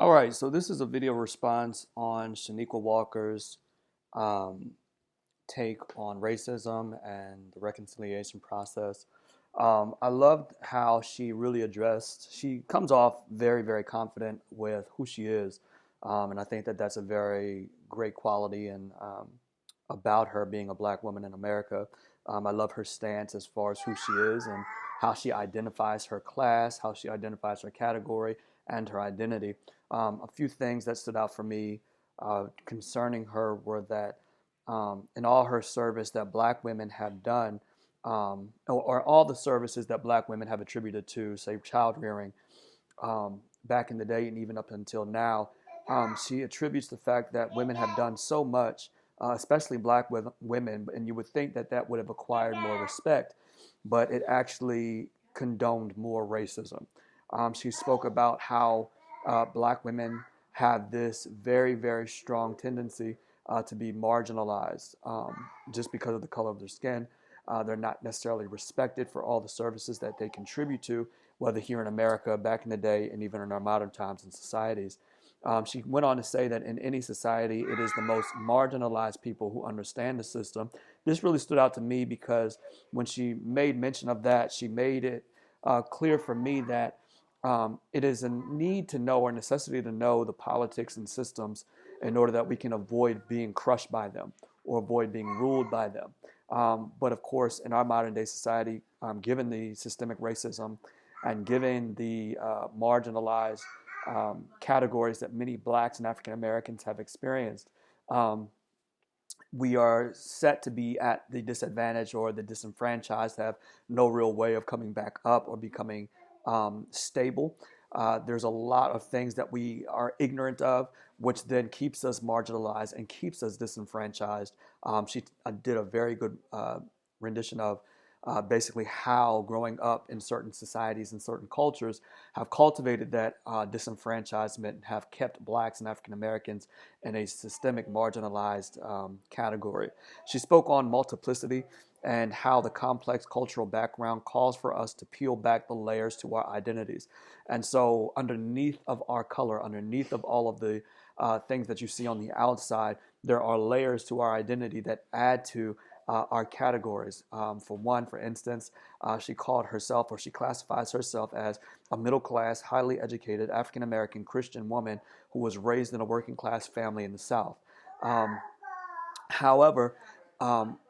All right, so this is a video response on Chanequa Walker's um, take on racism and the reconciliation process. I loved how she really addressed, she comes off very, very confident with who she is. And I think that that's a very great quality and about her being a black woman in America. I love her stance as far as who she is and how she identifies her class, how she identifies her category, and her identity. A few things that stood out for me concerning her were that in all her service that black women have done, or all the services that black women have attributed to, say, child rearing, back in the day and even up until now, she attributes the fact that women have done so much, especially black women, and you would think that that would have acquired more respect, but it actually condoned more racism. She spoke about how black women have this very, very strong tendency to be marginalized just because of the color of their skin. They're not necessarily respected for all the services that they contribute to, whether here in America back in the day and even in our modern times and societies. She went on to say that in any society, it is the most marginalized people who understand the system. This really stood out to me because when she made mention of that, she made it clear for me that it is a need to know or necessity to know the politics and systems in order that we can avoid being crushed by them or avoid being ruled by them. But of course, in our modern day society, given the systemic racism and given the marginalized categories that many blacks and African Americans have experienced, um, we are set to be at the disadvantage or the disenfranchised, have no real way of coming back up or becoming stable. There's a lot of things that we are ignorant of, which then keeps us marginalized and keeps us disenfranchised. She did a very good rendition of basically how growing up in certain societies and certain cultures have cultivated that disenfranchisement and have kept blacks and African Americans in a systemic marginalized category. She spoke on multiplicity and how the complex cultural background calls for us to peel back the layers to our identities. And so underneath of our color, underneath of all of the things that you see on the outside, there are layers to our identity that add to our categories. For one, for instance, she called herself, or she classifies herself as a middle class, highly educated African American Christian woman who was raised in a working class family in the South. Um, However,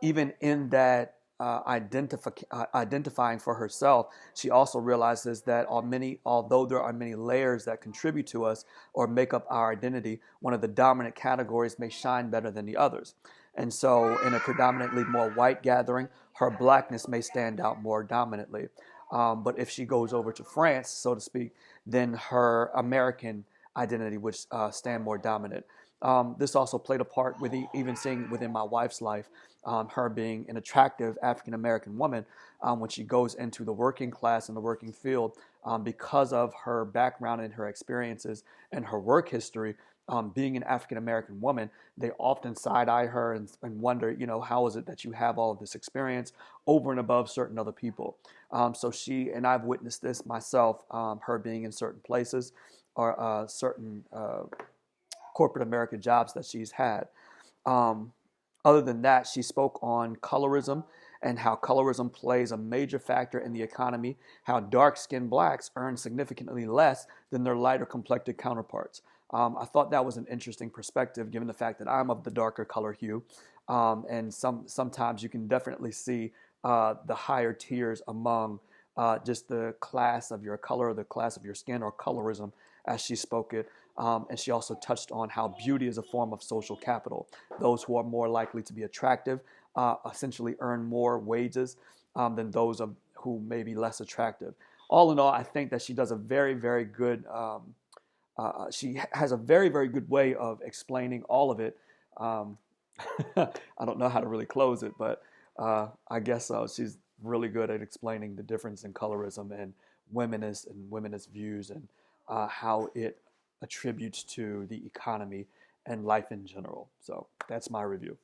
even in that identifying for herself, she also realizes that although there are many layers that contribute to us or make up our identity, one of the dominant categories may shine better than the others. And so, in a predominantly more white gathering, her blackness may stand out more dominantly. But if she goes over to France, so to speak, then her American identity would stand more dominant. This also played a part with even seeing within my wife's life, her being an attractive African American woman when she goes into the working class and the working field because of her background and her experiences and her work history. Being an African American woman, they often side eye her and wonder, how is it that you have all of this experience over and above certain other people? So she, and I've witnessed this myself, her being in certain places or certain corporate America jobs that she's had. Um, Other than that, she spoke on colorism and how colorism plays a major factor in the economy, how dark-skinned blacks earn significantly less than their lighter complected counterparts. I thought that was an interesting perspective given the fact that I'm of the darker color hue. And sometimes you can definitely see the higher tiers among just the class of your color, the class of your skin, or colorism, as she spoke it. And she also touched on how beauty is a form of social capital. Those who are more likely to be attractive essentially earn more wages than those who may be less attractive. All in all, I think that she does a very, very good, she has a very, very good way of explaining all of it. Um, I don't know how to really close it, but I guess so. She's really good at explaining the difference in colorism and womanist views and how it attributes to the economy and life in general. So that's my review.